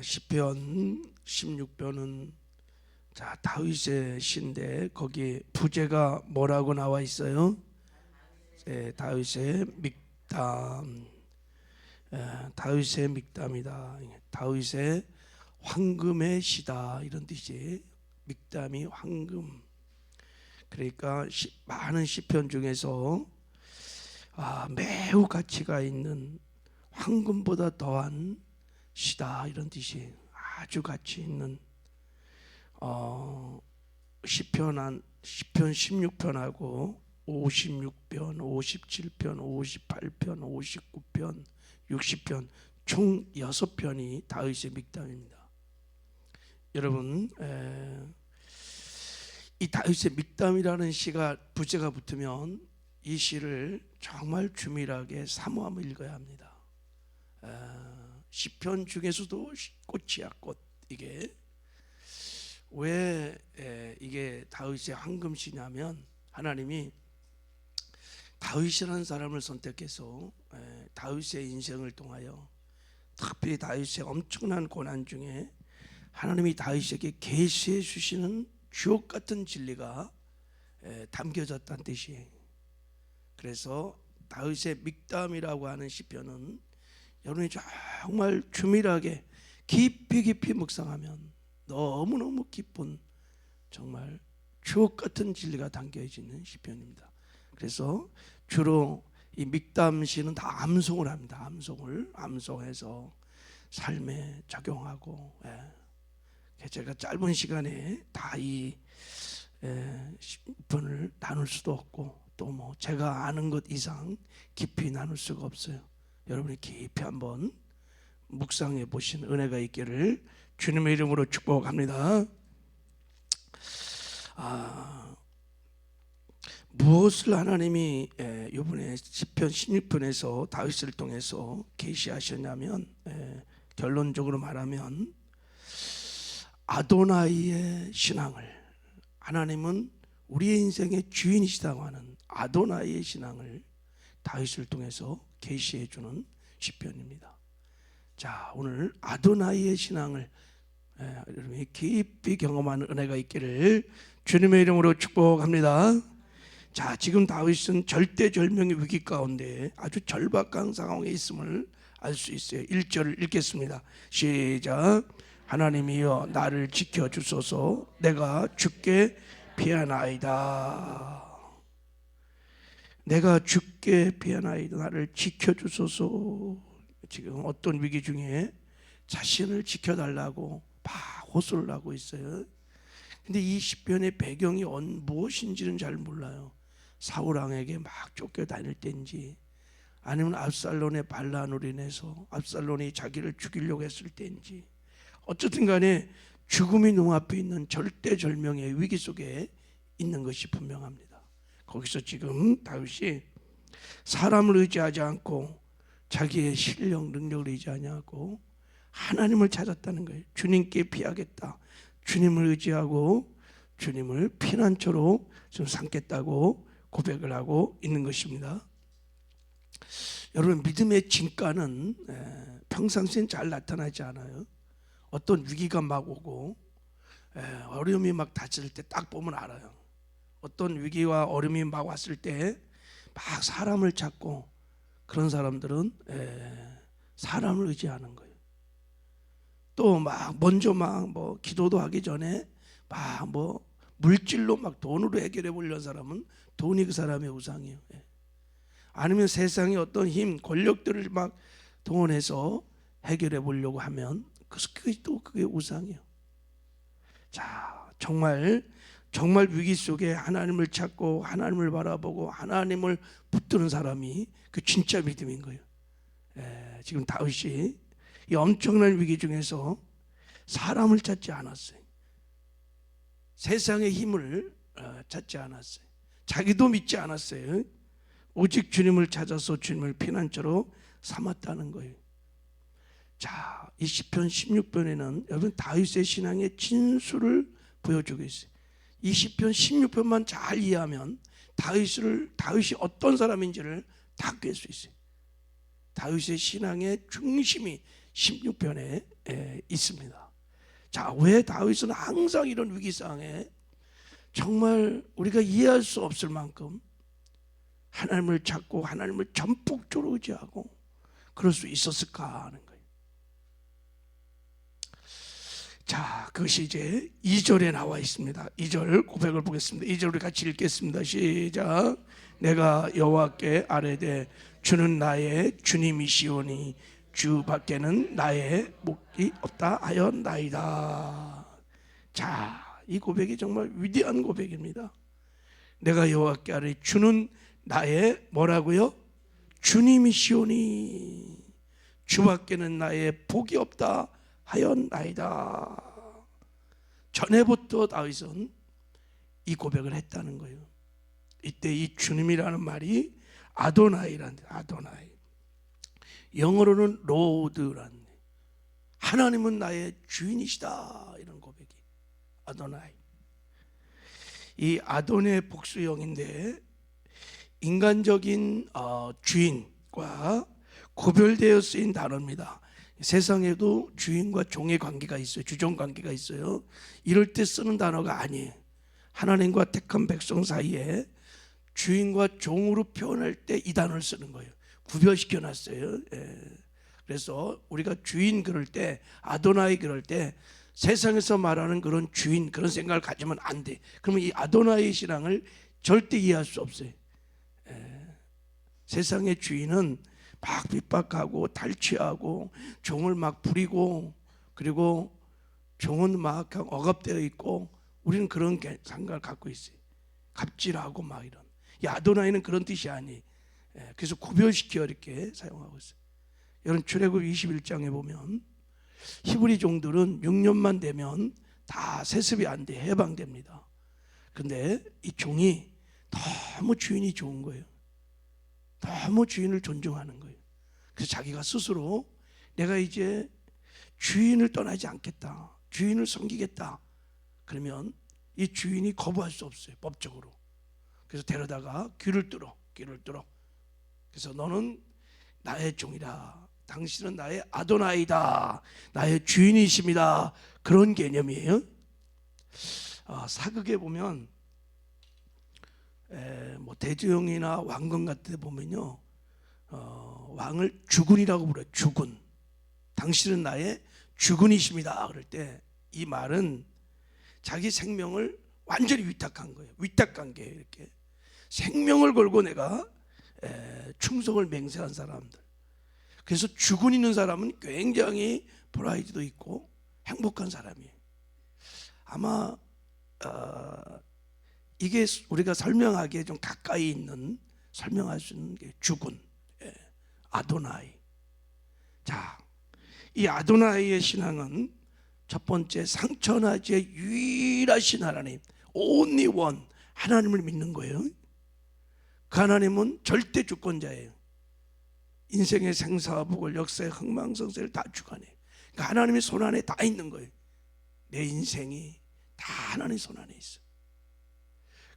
시편 16편은 다윗의 시인데 거기 부제가 뭐라고 나와 있어요? 다윗의 믹담. 다윗의 믹담이다. 다윗의 황금의 시다 이런 뜻이. 믹담이 황금. 그러니까 많은 시편 중에서 매우 가치가 있는 황금보다 더한 시다 이런 뜻이. 아주 가치 있는 시편 16편하고 56편, 57편, 58편, 59편, 60편 총 6편이 다윗의 믹담입니다. 여러분, 이 다윗의 믹담이라는 시가 부제가 붙으면 이 시를 정말 주밀하게 사모하며 읽어야 합니다. 시편 중에서도 꽃이야 꽃. 이게 왜 이게 다윗의 황금시냐면 하나님이 다윗이라는 사람을 선택해서 다윗의 인생을 통하여 특별히 다윗의 엄청난 고난 중에 하나님이 다윗에게 계시해 주시는 주옥 같은 진리가 담겨졌다는 뜻이에요. 그래서 다윗의 믹담이라고 하는 시편은 여러분이 정말 주밀하게 깊이 묵상하면 너무너무 기쁜 정말 주옥 같은 진리가 담겨있는 시편입니다. 그래서 주로 이 믹담시는 다 암송을 합니다. 암송해서 삶에 적용하고. 제가 짧은 시간에 다 이 시편을 나눌 수도 없고 또 뭐 제가 아는 것 이상 깊이 나눌 수가 없어요. 여러분이 깊이 한번 묵상해 보신 은혜가 있기를 주님의 이름으로 축복합니다. 무엇을 하나님이 이번에 시편 16편에서 다윗을 통해서 계시하셨냐면 결론적으로 말하면 아도나이의 신앙을, 하나님은 우리의 인생의 주인이시다고 하는 아도나이의 신앙을 다윗을 통해서 계시해 주는 시편입니다. 자, 오늘 아도나이의 신앙을 여러분이 깊이 경험하는 은혜가 있기를 주님의 이름으로 축복합니다. 자, 지금 다윗은 절대절명의 위기 가운데 아주 절박한 상황에 있음을 알 수 있어요. 1절을 읽겠습니다. 시작. 하나님이여 나를 지켜주소서. 내가 주께 피하나이다. 내가 주께 피하나이다. 나를 지켜주소서. 지금 어떤 위기 중에 자신을 지켜달라고 호소를 하고 있어요. 근데 이 시편의 배경이 무엇인지는 잘 몰라요. 사울왕에게 막 쫓겨다닐 때인지 아니면 압살론의 반란으로 인해서 압살론이 자기를 죽이려고 했을 때인지, 어쨌든 간에 죽음이 눈앞에 있는 절대절명의 위기 속에 있는 것이 분명합니다. 거기서 지금 다윗이 사람을 의지하지 않고 자기의 실력, 능력을 의지하지 않고 하나님을 찾았다는 거예요. 주님께 피하겠다. 주님을 의지하고 주님을 피난처로 좀 삼겠다고 고백을 하고 있는 것입니다. 여러분, 믿음의 진가는 평상시엔 잘 나타나지 않아요. 어떤 위기가 막 오고 어려움이 막 닥칠 때 딱 보면 알아요. 어떤 위기와 어려움이 막 왔을 때 막 사람을 찾고, 그런 사람들은 사람을 의지하는 거예요. 또 막 먼저 뭐 기도도 하기 전에 막 뭐 물질로 막 돈으로 해결해 보려는 사람은 돈이 그 사람의 우상이에요. 아니면 세상의 어떤 힘, 권력들을 막 동원해서 해결해 보려고 하면 그게 우상이에요. 자, 정말 위기 속에 하나님을 찾고 하나님을 바라보고 하나님을 붙드는 사람이 그 진짜 믿음인 거예요. 지금 다윗이 이 엄청난 위기 중에서 사람을 찾지 않았어요. 세상의 힘을 찾지 않았어요. 자기도 믿지 않았어요. 오직 주님을 찾아서 주님을 피난처로 삼았다는 거예요. 자, 이 시편 16편에는 여러분 다윗의 신앙의 진수를 보여주고 있어요. 이 시편 16편만 잘 이해하면 다윗이 어떤 사람인지를 다 꿰 수 있어요. 다윗의 신앙의 중심이 16편에 있습니다. 자, 왜 다윗은 항상 이런 위기 상황에 정말 우리가 이해할 수 없을 만큼 하나님을 찾고 하나님을 전폭적으로 의지하고 그럴 수 있었을까 하는 거예요. 자, 그것이 이제 2절에 나와 있습니다. 2절 고백을 보겠습니다. 2절 우리 같이 읽겠습니다. 시작. 내가 여호와께 아뢰되 주는 나의 주님이시오니 주 밖에는 나의 목이 없다 하였나이다. 자, 이 고백이 정말 위대한 고백입니다. 내가 여호와께 아뢰 주는 나의 뭐라고요? 주님이시오니 주 밖에는 나의 복이 없다 하였나이다. 전에부터 다윗은 이 고백을 했다는 거예요. 이때 이 주님이라는 말이 아도나이란, 아도나이, 영어로는 로드란, 하나님은 나의 주인이시다, 이런 고백이 아도나이. 이 아도네 복수형인데 인간적인 주인과 구별되어 쓰인 단어입니다. 세상에도 주인과 종의 관계가 있어요. 주종 관계가 있어요. 이럴 때 쓰는 단어가 아니에요. 하나님과 택한 백성 사이에 주인과 종으로 표현할 때 이 단어를 쓰는 거예요. 구별시켜 놨어요. 그래서 우리가 주인 그럴 때, 아도나이 그럴 때 세상에서 말하는 그런 주인, 그런 생각을 가지면 안 돼. 그러면 이 아도나이 신앙을 절대 이해할 수 없어요. 세상의 주인은 막 핍박하고 탈취하고 종을 막 부리고, 그리고 종은 막 억압되어 있고, 우리는 그런 생각을 갖고 있어요. 갑질하고 막 이런. 이 아도나이는 그런 뜻이 아니에요. 그래서 구별시켜 이렇게 사용하고 있어요. 여러분 출애굽 21장에 보면 히브리 종들은 6년만 되면 다 세습이 안 돼, 해방됩니다. 근데 이 종이 너무 주인이 좋은 거예요. 너무 주인을 존중하는 거예요. 그래서 자기가 스스로 내가 이제 주인을 떠나지 않겠다, 주인을 섬기겠다, 그러면 이 주인이 거부할 수 없어요, 법적으로. 그래서 데려다가 귀를 뚫어. 그래서 너는 나의 종이다, 당신은 나의 아도나이다, 나의 주인이십니다, 그런 개념이에요. 사극에 보면 뭐 대조영이나 왕건 같은 데 보면요, 왕을 주군이라고 불러요. 주군, 당신은 나의 주군이십니다. 그럴 때 이 말은 자기 생명을 완전히 위탁한 거예요. 위탁관계, 이렇게 생명을 걸고 내가 충성을 맹세한 사람들. 그래서 주군 있는 사람은 굉장히 프라이드도 있고 행복한 사람이에요. 아마 이게 우리가 설명하기에 좀 가까이 있는, 설명할 수 있는 게 주군, 아도나이. 자, 이 아도나이의 신앙은 첫 번째, 상천하지의 유일하신 하나님, only one, 하나님을 믿는 거예요. 그 하나님은 절대 주권자예요. 인생의 생사복을, 역사의 흥망성쇠를 다 주관해요. 그러니까 하나님의 손 안에 다 있는 거예요. 내 인생이 다 하나님의 손 안에 있어.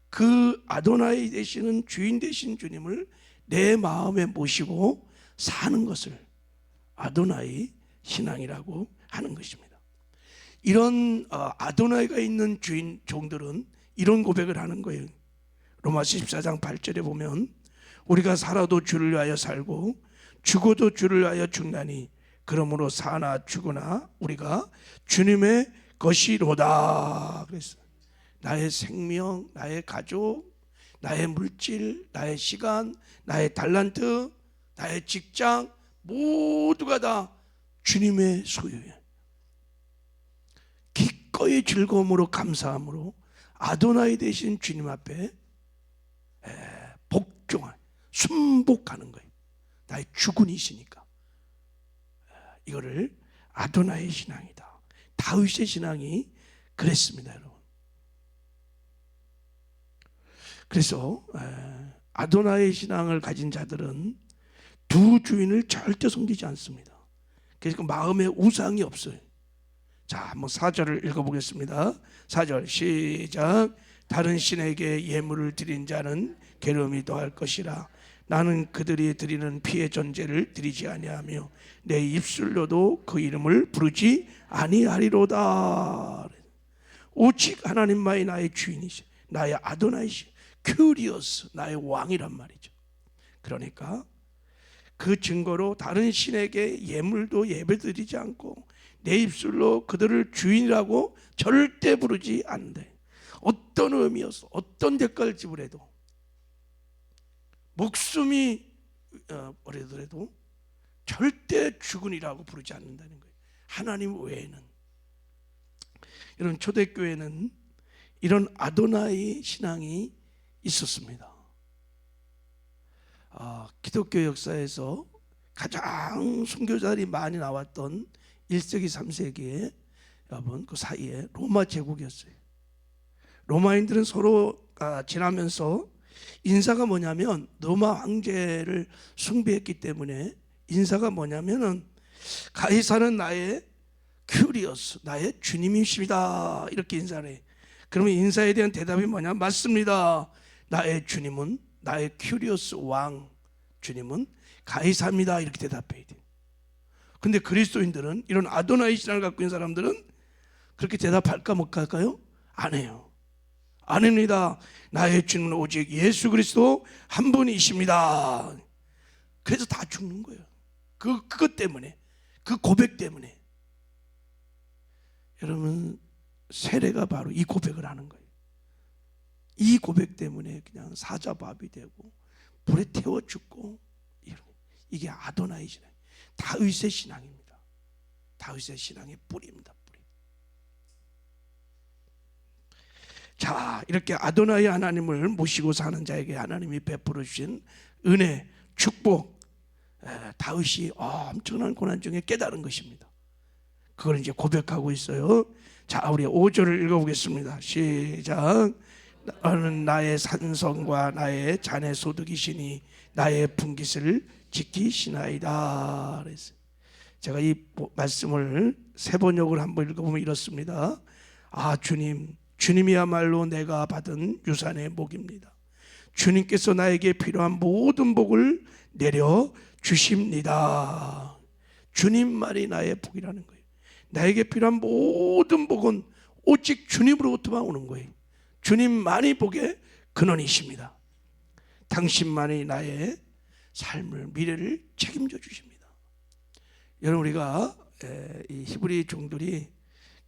그 아도나이 되시는 주인 되신 주님을 내 마음에 모시고 사는 것을 아도나이 신앙이라고 하는 것입니다. 이런 아도나이가 있는 주인 종들은 이런 고백을 하는 거예요. 로마서 14장 8절에 보면 우리가 살아도 주를 위하여 살고 죽어도 주를 위하여 죽나니 그러므로 사나 죽으나 우리가 주님의 것이로다. 그래서 나의 생명, 나의 가족, 나의 물질, 나의 시간, 나의 달란트, 나의 직장, 모두가 다 주님의 소유예요. 기꺼이 즐거움으로 감사함으로 아도나이 되신 주님 앞에 복종한, 순복하는 거예요. 나의 주군이시니까. 이거를 아도나이의 신앙이다. 다윗의 신앙이 그랬습니다, 여러분. 그래서 아도나이의 신앙을 가진 자들은 두 주인을 절대 섬기지 않습니다. 그래서 마음에 우상이 없어요. 자, 한번 4절을 읽어보겠습니다. 4절 시작. 다른 신에게 예물을 드린 자는 괴로움이 더할 것이라. 나는 그들이 드리는 피의 전제를 드리지 아니하며 내 입술로도 그 이름을 부르지 아니하리로다. 오직 하나님만이 나의 주인이시, 나의 아도나이시, 큐리오스, 나의 왕이란 말이죠. 그러니까 그 증거로 다른 신에게 예물도 예배드리지 않고 내 입술로 그들을 주인이라고 절대 부르지 않는데, 어떤 의미였어, 어떤 대가를 지불해도, 목숨이 버리더라도 절대 주군이라고 부르지 않는다는 거예요. 하나님 외에는. 이런 초대교회는 이런 아도나이 신앙이 있었습니다. 기독교 역사에서 가장 선교자들이 많이 나왔던 1세기 3세기에 여러분 그 사이에 로마 제국이었어요. 로마인들은 서로 지나면서 인사가 뭐냐면, 로마 황제를 숭배했기 때문에 인사가 뭐냐면은 가이사는 나의 큐리오스, 나의 주님이십니다, 이렇게 인사를 해. 그러면 인사에 대한 대답이 뭐냐? 맞습니다, 나의 주님은, 나의 큐리오스 왕 주님은 가이사입니다, 이렇게 대답해야 돼. 근데 그리스도인들은, 이런 아도나이 신앙을 갖고 있는 사람들은 그렇게 대답할까 못 할까요? 안 해요. 아닙니다, 나의 주님은 오직 예수 그리스도 한 분이십니다. 그래서 다 죽는 거예요. 그것 때문에, 그 고백 때문에. 여러분, 세례가 바로 이 고백을 하는 거예요. 이 고백 때문에 그냥 사자밥이 되고 불에 태워 죽고, 이게 아도나이 신앙, 다윗의 신앙입니다. 다윗의 신앙의 뿌리입니다. 뿌리. 자, 이렇게 아도나이 하나님을 모시고 사는 자에게 하나님이 베풀어 주신 은혜, 축복, 다윗이 엄청난 고난 중에 깨달은 것입니다. 그걸 이제 고백하고 있어요. 자, 우리 5절을 읽어보겠습니다. 시작. 너는 나의 산성과 나의 자네 소득이시니 나의 분깃을 지키시나이다. 그랬어요. 제가 이 말씀을 새 번역을 한번 읽어보면 이렇습니다. 주님이야말로 내가 받은 유산의 복입니다. 주님께서 나에게 필요한 모든 복을 내려 주십니다. 주님만이 나의 복이라는 거예요. 나에게 필요한 모든 복은 오직 주님으로부터만 오는 거예요. 주님만이 복의 근원이십니다. 당신만이 나의 삶을, 미래를 책임져 주십니다. 여러분, 우리가 이 히브리 종들이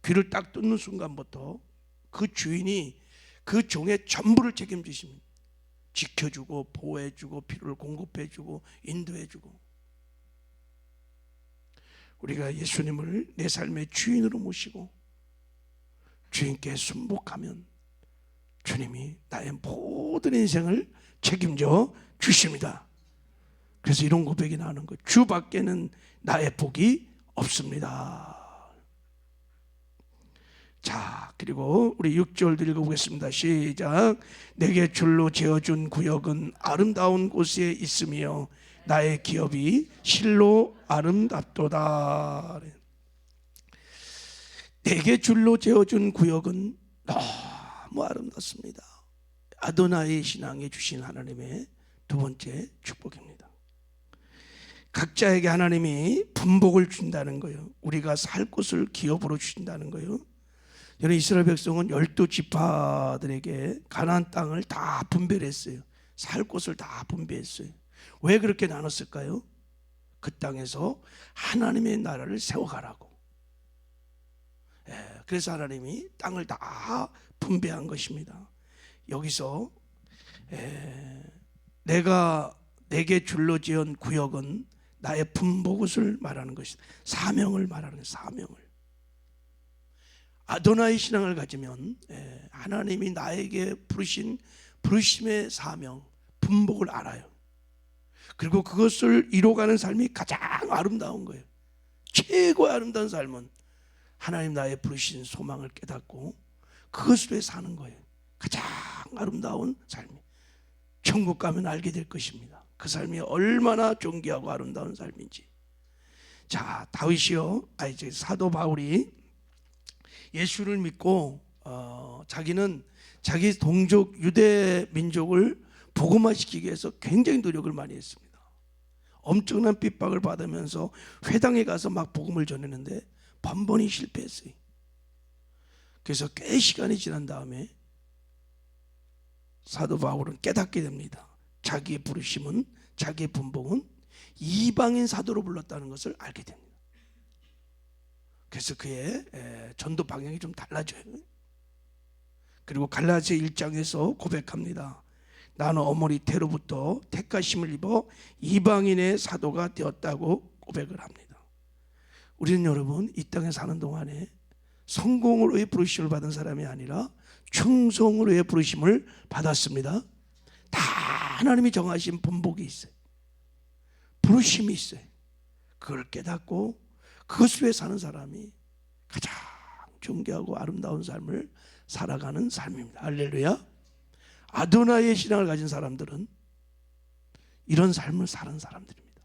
귀를 딱 뚫는 순간부터 그 주인이 그 종의 전부를 책임지십니다. 지켜주고 보호해주고 필요를 공급해주고 인도해주고. 우리가 예수님을 내 삶의 주인으로 모시고 주인께 순복하면 주님이 나의 모든 인생을 책임져 주십니다. 그래서 이런 고백이 나오는 거예요. 주 밖에는 나의 복이 없습니다. 자, 그리고 우리 6절도 읽어보겠습니다. 시작. 내게 줄로 지어준 구역은 아름다운 곳에 있으며 나의 기업이 실로 아름답도다. 내게 줄로 지어준 구역은 너무 아름답습니다. 아도나이 신앙에 주신 하나님의 두 번째 축복입니다. 각자에게 하나님이 분복을 준다는 거예요. 우리가 살 곳을 기업으로 주신다는 거예요. 여러분, 이스라엘 백성은 12지파들에게 가나안 땅을 다 분배를 했어요. 살 곳을 다 분배했어요. 왜 그렇게 나눴을까요? 그 땅에서 하나님의 나라를 세워가라고. 그래서 하나님이 땅을 다 분배한 것입니다. 여기서 내게 줄로 지은 구역은 나의 분복을 말하는 것이다. 사명을 말하는 거예요. 사명을. 아도나이 신앙을 가지면 하나님이 나에게 부르신 부르심의 사명, 분복을 알아요. 그리고 그것을 이뤄가는 삶이 가장 아름다운 거예요. 최고의 아름다운 삶은 하나님 나의 부르신 소망을 깨닫고 그것을 위해 사는 거예요. 가장 아름다운 삶이. 천국 가면 알게 될 것입니다. 그 삶이 얼마나 존귀하고 아름다운 삶인지. 자, 다윗이요, 사도 바울이 예수를 믿고 자기는 자기 동족 유대 민족을 복음화시키기 위해서 굉장히 노력을 많이 했습니다. 엄청난 핍박을 받으면서 회당에 가서 막 복음을 전했는데 번번이 실패했어요. 그래서 꽤 시간이 지난 다음에 사도 바울은 깨닫게 됩니다. 자기의 부르심은, 자기의 분봉은 이방인 사도로 불렀다는 것을 알게 됩니다. 그래서 그의 전도 방향이 좀 달라져요. 그리고 갈라디아 1장에서 고백합니다. 나는 어머니 태로부터 택하심을 입어 이방인의 사도가 되었다고 고백을 합니다. 우리는 여러분 이 땅에 사는 동안에 성공을 위해 부르심을 받은 사람이 아니라 충성을 위해 부르심을 받았습니다. 다 하나님이 정하신 분복이 있어요. 부르심이 있어요. 그걸 깨닫고 그것을 위해 사는 사람이 가장 존귀하고 아름다운 삶을 살아가는 삶입니다. 할렐루야. 아도나이의 신앙을 가진 사람들은 이런 삶을 사는 사람들입니다.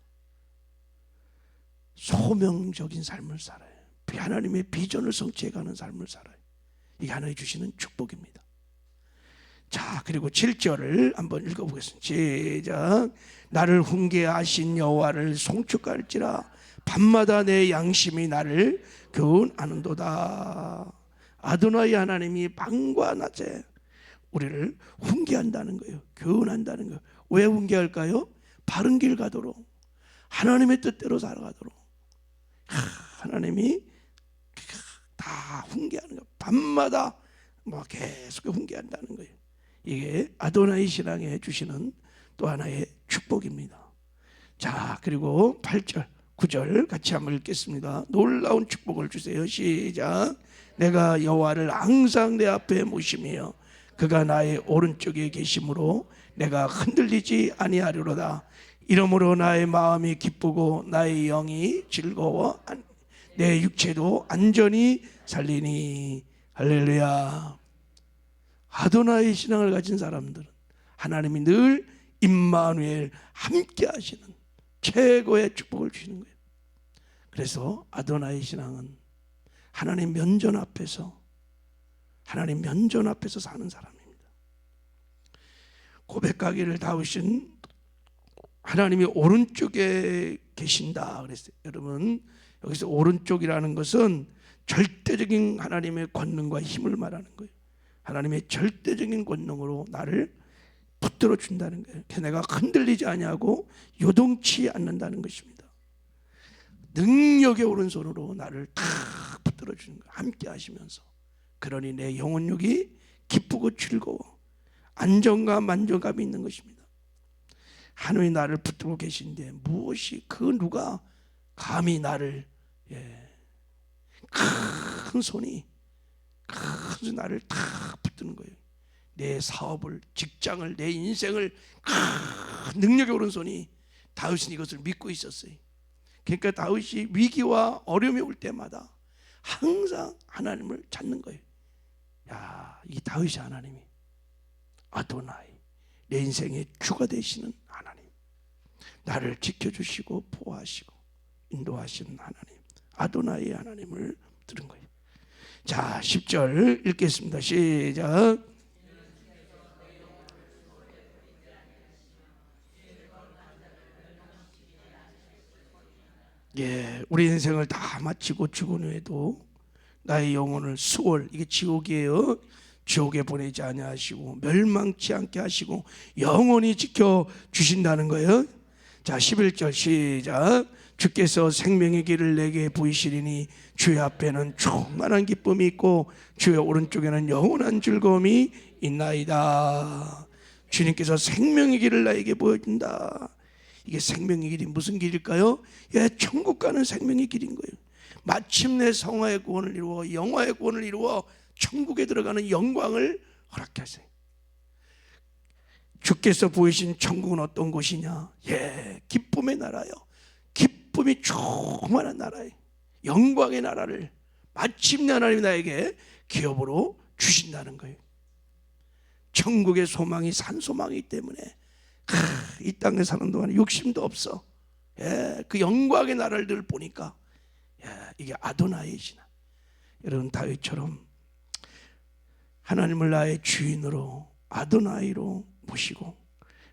소명적인 삶을 살아요. 하나님의 비전을 성취해가는 삶을 살아요. 이게 하나님이 주시는 축복입니다. 자, 그리고 7절을 한번 읽어보겠습니다. 시작. 나를 훈계하신 여호와를 송축할지라 밤마다 내 양심이 나를 교훈하는도다. 아도나이 하나님이 밤과 낮에 우리를 훈계한다는 거예요. 교훈한다는 거예요. 왜 훈계할까요? 바른 길 가도록, 하나님의 뜻대로 살아가도록 하나님이 다 훈계하는 거예요. 밤마다 계속 훈계한다는 거예요. 이게 아도나이 신앙에 주시는 또 하나의 축복입니다. 자, 그리고 8절 9절 같이 한번 읽겠습니다. 놀라운 축복을 주세요. 시작. 내가 여호와를 항상 내 앞에 모시며 그가 나의 오른쪽에 계심으로 내가 흔들리지 아니하리로다. 이러므로 나의 마음이 기쁘고 나의 영이 즐거워 내 육체도 안전히 살리니. 할렐루야. 아도나이 신앙을 가진 사람들은 하나님이 늘 임마누엘 함께 하시는 최고의 축복을 주시는 거예요. 그래서 아도나이 신앙은 하나님 면전 앞에서 사는 사람입니다. 고백하기를 다윗은 하나님이 오른쪽에 계신다 그랬어요. 여러분, 여기서 오른쪽이라는 것은 절대적인 하나님의 권능과 힘을 말하는 거예요. 하나님의 절대적인 권능으로 나를 붙들어 준다는 거예요. 그래서 내가 흔들리지 아니하고 요동치 않는다는 것입니다. 능력의 오른손으로 나를 탁 붙들어 주는 거예요. 함께 하시면서. 그러니 내 영혼육이 기쁘고 즐거워 안정감 만족감이 있는 것입니다. 하나님이 나를 붙들고 계신데 무엇이 누가 감히 나를 큰 손이 나를 탁 붙드는 거예요. 내 사업을, 직장을, 내 인생을 능력의 오른손이. 다윗은 이것을 믿고 있었어요. 그러니까 다윗이 위기와 어려움이 올 때마다 항상 하나님을 찾는 거예요. 야, 이 다윗이 하나님이 아도나이, 내 인생의 주가 되시는 하나님, 나를 지켜주시고 보호하시고 인도하시는 하나님, 아도나이의 하나님을 들은 거예요. 자, 10절 읽겠습니다. 시작. 우리 인생을 다 마치고 죽은 후에도 나의 영혼을 수월, 이게 지옥이에요. 지옥에 보내지 아니하시고 멸망치 않게 하시고 영원히 지켜주신다는 거예요. 자, 11절 시작. 주께서 생명의 길을 내게 보이시리니 주의 앞에는 충만한 기쁨이 있고 주의 오른쪽에는 영원한 즐거움이 있나이다. 주님께서 생명의 길을 나에게 보여준다. 이게 생명의 길이 무슨 길일까요? 천국 가는 생명의 길인 거예요. 마침내 성화의 구원을 이루어 영화의 구원을 이루어 천국에 들어가는 영광을 허락해 하세요. 주께서 보이신 천국은 어떤 곳이냐? 기쁨의 나라요. 기쁨이 충만한 나라예요. 영광의 나라를 마침내 하나님이 나에게 기업으로 주신다는 거예요. 천국의 소망이 산소망이기 때문에 이 땅에 사는 동안에 욕심도 없어. 그 영광의 나라를 늘 보니까 이게 아도나이의 신앙. 여러분, 다윗처럼 하나님을 나의 주인으로 아도나이로 모시고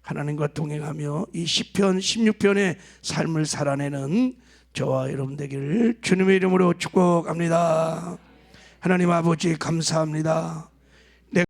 하나님과 동행하며 이 시편 16편의 삶을 살아내는 저와 여러분 되기를 주님의 이름으로 축복합니다. 하나님 아버지 감사합니다.